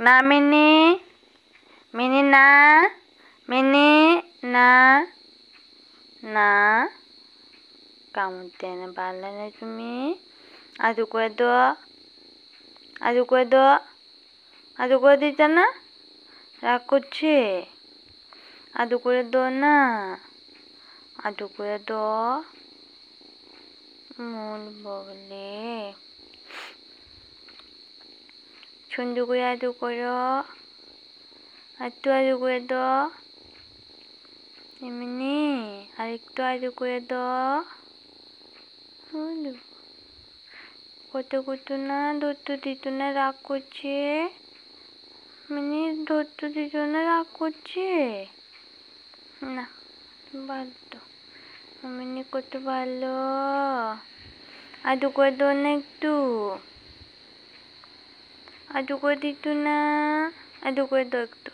না mini, mini না, mini না, না কামড় দেয় না, পারলে না তুমি। আদু করে দো, আদু করে দো, আদু করে দিতে না, রাগ করছে। আদু করে দো না, আদু করে দো। মন বগলে সুন্দর করে আদু করো, একটু আদু করে দাও এমনি, আরেকটু আদু করে দাও। কত করতো না, ধরতে দিত না, রাগ করছে। মানে ধরতে দিত না, রাগ করছে। না ভালো, মিনি কত ভালো। আদু করে দাও না একটু, আদু করে দিত না, আদু করে দাও একটু।